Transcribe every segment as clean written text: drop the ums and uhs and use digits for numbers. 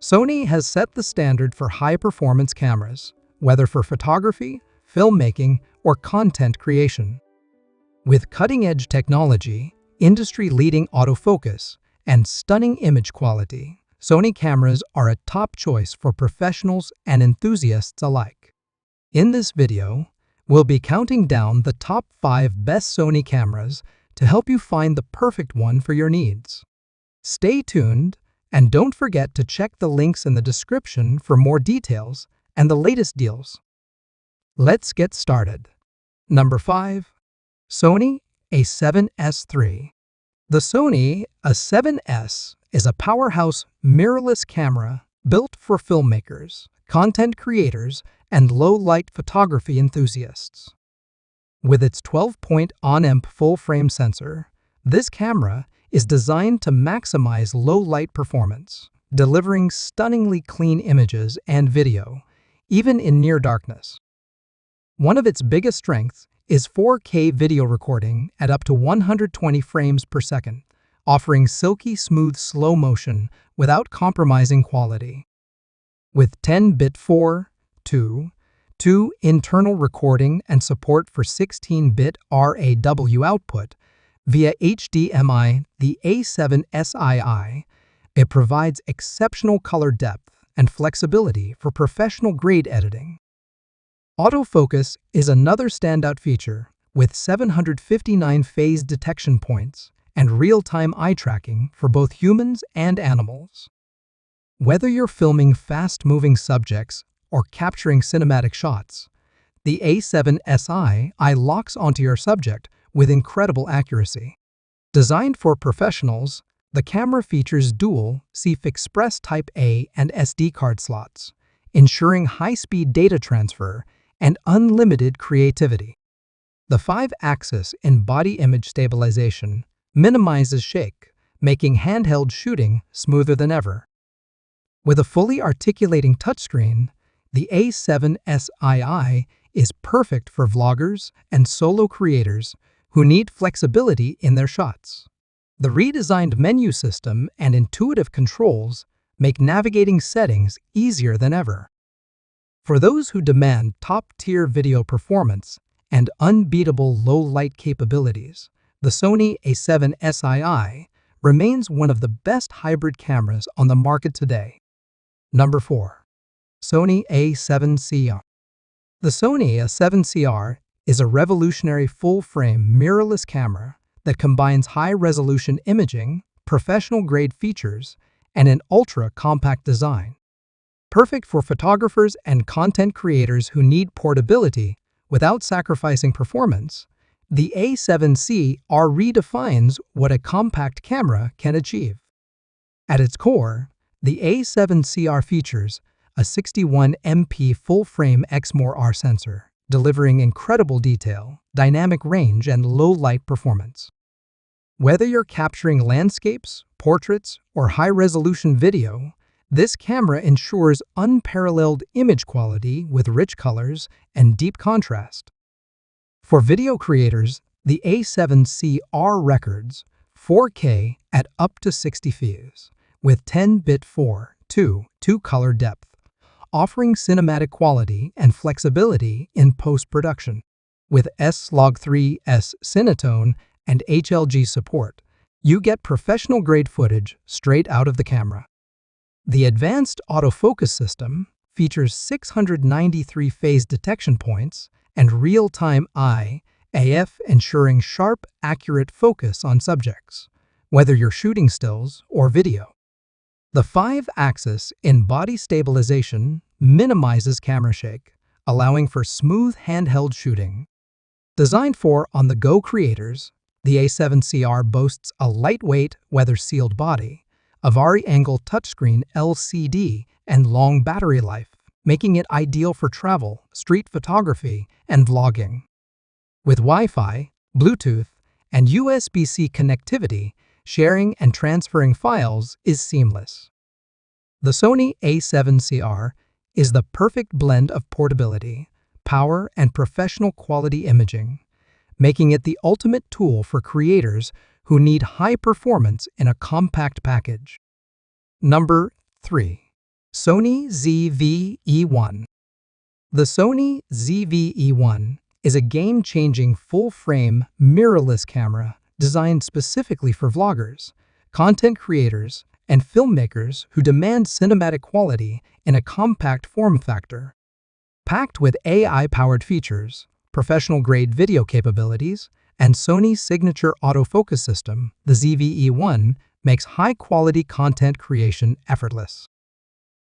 Sony has set the standard for high-performance cameras, whether for photography, filmmaking, or content creation. With cutting-edge technology, industry-leading autofocus, and stunning image quality, Sony cameras are a top choice for professionals and enthusiasts alike. In this video, we'll be counting down the top 5 best Sony cameras to help you find the perfect one for your needs. Stay tuned, and don't forget to check the links in the description for more details and the latest deals. Let's get started. Number 5. Sony A7S III. The Sony A7S is a powerhouse mirrorless camera built for filmmakers, content creators, and low-light photography enthusiasts. With its 12-point on-amp full-frame sensor, this camera is designed to maximize low-light performance, delivering stunningly clean images and video, even in near darkness. One of its biggest strengths is 4K video recording at up to 120 frames per second, offering silky smooth slow motion without compromising quality. With 10-bit 4:2 internal recording and support for 16-bit RAW output via HDMI, the A7C R, it provides exceptional color depth and flexibility for professional-grade editing. Autofocus is another standout feature, with 759 phase detection points and real-time eye tracking for both humans and animals. Whether you're filming fast-moving subjects or capturing cinematic shots, the A7C R locks onto your subject with incredible accuracy. Designed for professionals, the camera features dual CF Express Type A and SD card slots, ensuring high-speed data transfer and unlimited creativity. The 5-axis in-body image stabilization minimizes shake, making handheld shooting smoother than ever. With a fully articulating touchscreen, the A7C R is perfect for vloggers and solo creators who need flexibility in their shots. The redesigned menu system and intuitive controls make navigating settings easier than ever. For those who demand top-tier video performance and unbeatable low-light capabilities, the Sony A7C R remains one of the best hybrid cameras on the market today. Number 4. Sony A7C R. The Sony A7C R is a revolutionary full-frame mirrorless camera that combines high-resolution imaging, professional-grade features, and an ultra-compact design. Perfect for photographers and content creators who need portability without sacrificing performance, the A7C R redefines what a compact camera can achieve. At its core, the A7C R features a 61MP full-frame Exmor-R sensor, delivering incredible detail, dynamic range, and low-light performance. Whether you're capturing landscapes, portraits, or high-resolution video, this camera ensures unparalleled image quality with rich colors and deep contrast. For video creators, the A7C R records 4K at up to 60 fps with 10-bit 4:2 color depth, offering cinematic quality and flexibility in post-production. With S-Log3S Cinetone and HLG support, you get professional-grade footage straight out of the camera. The advanced autofocus system features 693 phase detection points and real-time IAF, ensuring sharp, accurate focus on subjects, whether you're shooting stills or video. The 5-axis in-body stabilization minimizes camera shake, allowing for smooth handheld shooting. Designed for on-the-go creators, the A7C R boasts a lightweight, weather-sealed body, a vari-angle touchscreen LCD, and long battery life, making it ideal for travel, street photography, and vlogging. With Wi-Fi, Bluetooth, and USB-C connectivity, sharing and transferring files is seamless. The Sony A7C R is the perfect blend of portability, power, and professional quality imaging, making it the ultimate tool for creators who need high performance in a compact package. Number 3. Sony ZV-E1. The Sony ZV-E1 is a game-changing full-frame, mirrorless camera designed specifically for vloggers, content creators, and filmmakers who demand cinematic quality in a compact form factor. Packed with AI-powered features, professional-grade video capabilities, and Sony's signature autofocus system, the ZV-E1 makes high-quality content creation effortless.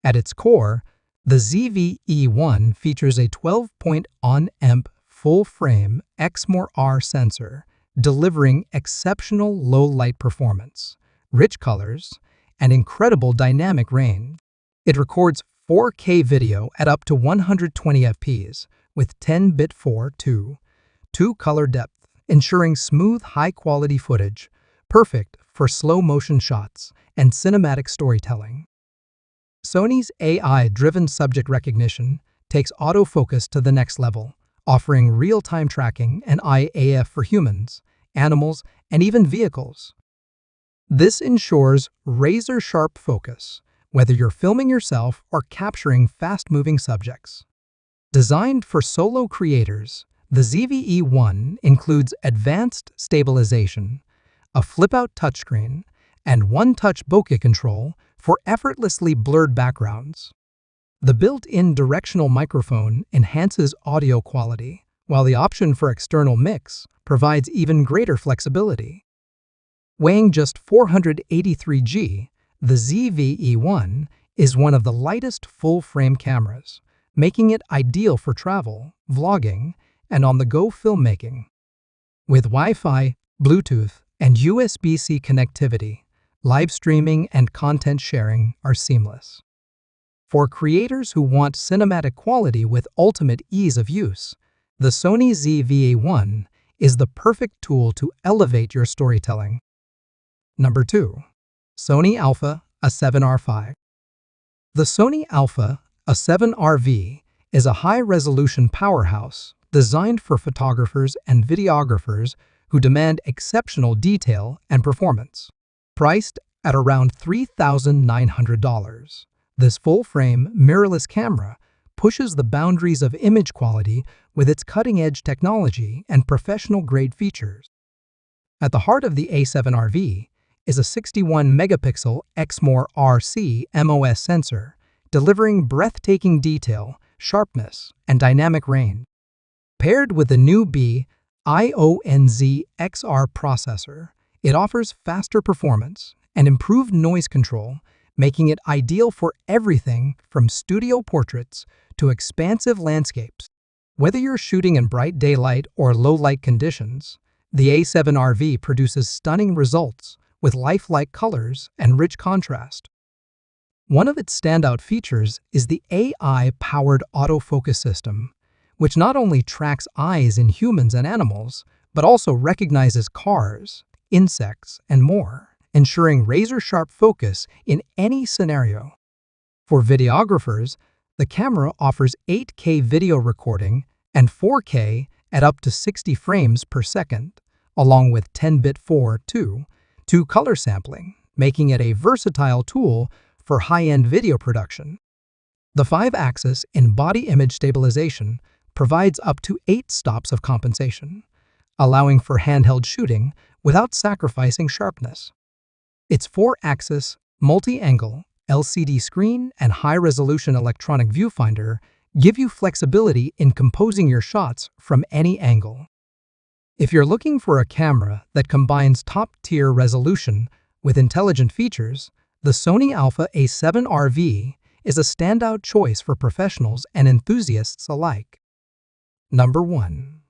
At its core, the ZV-E1 features a 12-point-on-amp full-frame XMOR-R sensor, delivering exceptional low-light performance, rich colors, and incredible dynamic range. It records 4K video at up to 120 fps with 10-bit 4:2 color depth, ensuring smooth, high-quality footage, perfect for slow-motion shots and cinematic storytelling. Sony's AI-driven subject recognition takes autofocus to the next level, offering real-time tracking and IAF for humans, animals, and even vehicles. This ensures razor-sharp focus, whether you're filming yourself or capturing fast-moving subjects. Designed for solo creators, the ZV-E1 includes advanced stabilization, a flip-out touchscreen, and one-touch bokeh control for effortlessly blurred backgrounds. The built-in directional microphone enhances audio quality, while the option for external mix provides even greater flexibility. Weighing just 483 g, the ZV-E1 is one of the lightest full-frame cameras, making it ideal for travel, vlogging, and on-the-go filmmaking. With Wi-Fi, Bluetooth, and USB-C connectivity, live streaming and content sharing are seamless. For creators who want cinematic quality with ultimate ease of use, the Sony ZV-E1 is the perfect tool to elevate your storytelling. Number 2. Sony Alpha A7R. The Sony Alpha A7R is a high-resolution powerhouse designed for photographers and videographers who demand exceptional detail and performance. Priced at around $3,900, this full-frame, mirrorless camera pushes the boundaries of image quality with its cutting-edge technology and professional-grade features. At the heart of the A7R is a 61-megapixel XMOR-R CMOS sensor, delivering breathtaking detail, sharpness, and dynamic range. Paired with the new B-IONZ-XR processor, it offers faster performance and improved noise control, making it ideal for everything from studio portraits to expansive landscapes. Whether you're shooting in bright daylight or low-light conditions, the A7R produces stunning results with lifelike colors and rich contrast. One of its standout features is the AI-powered autofocus system, which not only tracks eyes in humans and animals, but also recognizes cars, insects, and more, ensuring razor-sharp focus in any scenario. For videographers, the camera offers 8K video recording and 4K at up to 60 frames per second, along with 10-bit 4:2 color sampling, making it a versatile tool for high-end video production. The 5-axis in-body image stabilization provides up to 8 stops of compensation, allowing for handheld shooting without sacrificing sharpness. Its 4-axis, multi-angle, LCD screen and high-resolution electronic viewfinder give you flexibility in composing your shots from any angle. If you're looking for a camera that combines top-tier resolution with intelligent features, the Sony Alpha A7R is a standout choice for professionals and enthusiasts alike. Number 1.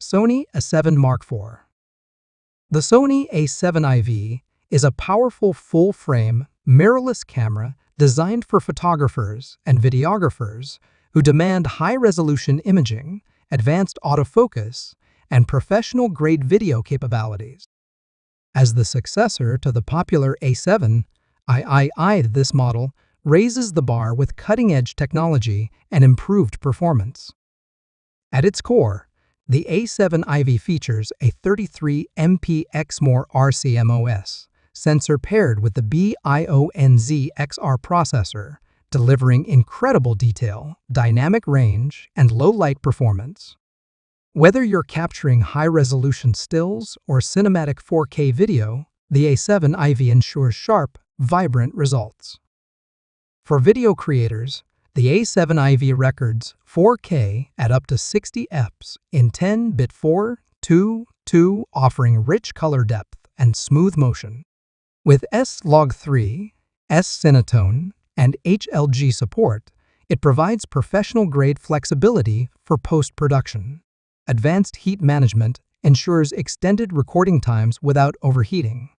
Sony A7 Mark IV. The Sony A7 is a powerful full-frame, mirrorless camera designed for photographers and videographers who demand high-resolution imaging, advanced autofocus, and professional-grade video capabilities. As the successor to the popular A7, this model raises the bar with cutting-edge technology and improved performance. At its core, the A7 features a 33MP XMOR-R CMOS sensor paired with the B-IONZ-XR processor, delivering incredible detail, dynamic range, and low-light performance. Whether you're capturing high-resolution stills or cinematic 4K video, the A7IV ensures sharp, vibrant results. For video creators, the A7IV records 4K at up to 60 fps in 10-bit 4:2:2, offering rich color depth and smooth motion. With S-Log3, S-Cinetone, and HLG support, it provides professional-grade flexibility for post-production. Advanced heat management ensures extended recording times without overheating.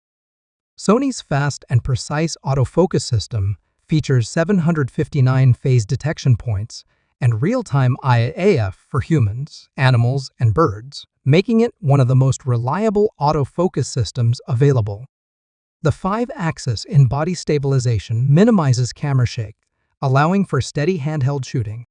Sony's fast and precise autofocus system features 759 phase detection points and real-time IAF for humans, animals, and birds, making it one of the most reliable autofocus systems available. The 5-axis in-body stabilization minimizes camera shake, allowing for steady handheld shooting.